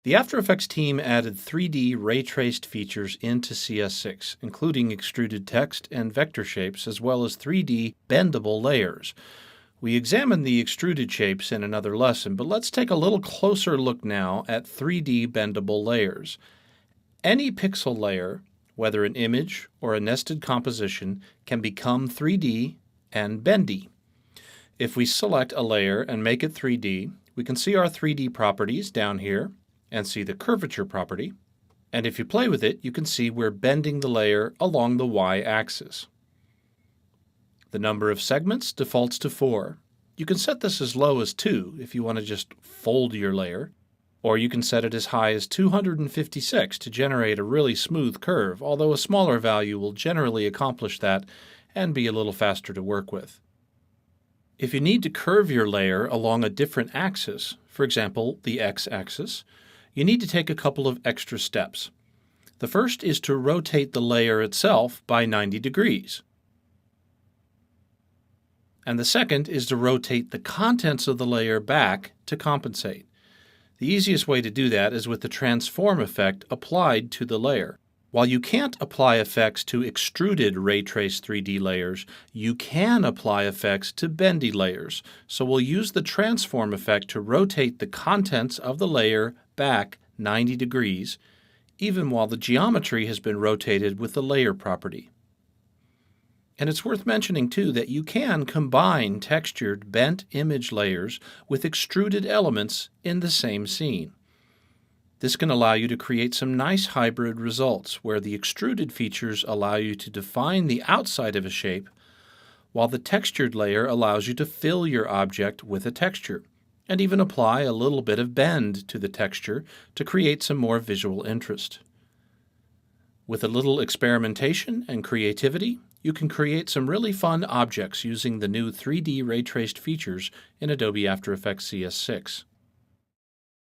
The After Effects team added 3D ray-traced features into CS6, including extruded text and vector shapes, as well as 3D bendable layers. We examined the extruded shapes in another lesson, but let's take a little closer look now at 3D bendable layers. Any pixel layer, whether an image or a nested composition, can become 3D and bendy. If we select a layer and make it 3D, we can see our 3D properties down here and see the curvature property. And if you play with it, you can see we're bending the layer along the y-axis. The number of segments defaults to 4. You can set this as low as 2 if you want to just fold your layer, or you can set it as high as 256 to generate a really smooth curve, although a smaller value will generally accomplish that and be a little faster to work with. If you need to curve your layer along a different axis, for example, the x-axis, you need to take a couple of extra steps. The first is to rotate the layer itself by 90 degrees. And the second is to rotate the contents of the layer back to compensate. The easiest way to do that is with the transform effect applied to the layer. While you can't apply effects to extruded ray trace 3D layers, you can apply effects to bendy layers. So we'll use the transform effect to rotate the contents of the layer back 90 degrees, even while the geometry has been rotated with the layer property. And it's worth mentioning too that you can combine textured bent image layers with extruded elements in the same scene. This can allow you to create some nice hybrid results where the extruded features allow you to define the outside of a shape, while the textured layer allows you to fill your object with a texture, and even apply a little bit of bend to the texture to create some more visual interest. With a little experimentation and creativity, you can create some really fun objects using the new 3D ray-traced features in Adobe After Effects CS6.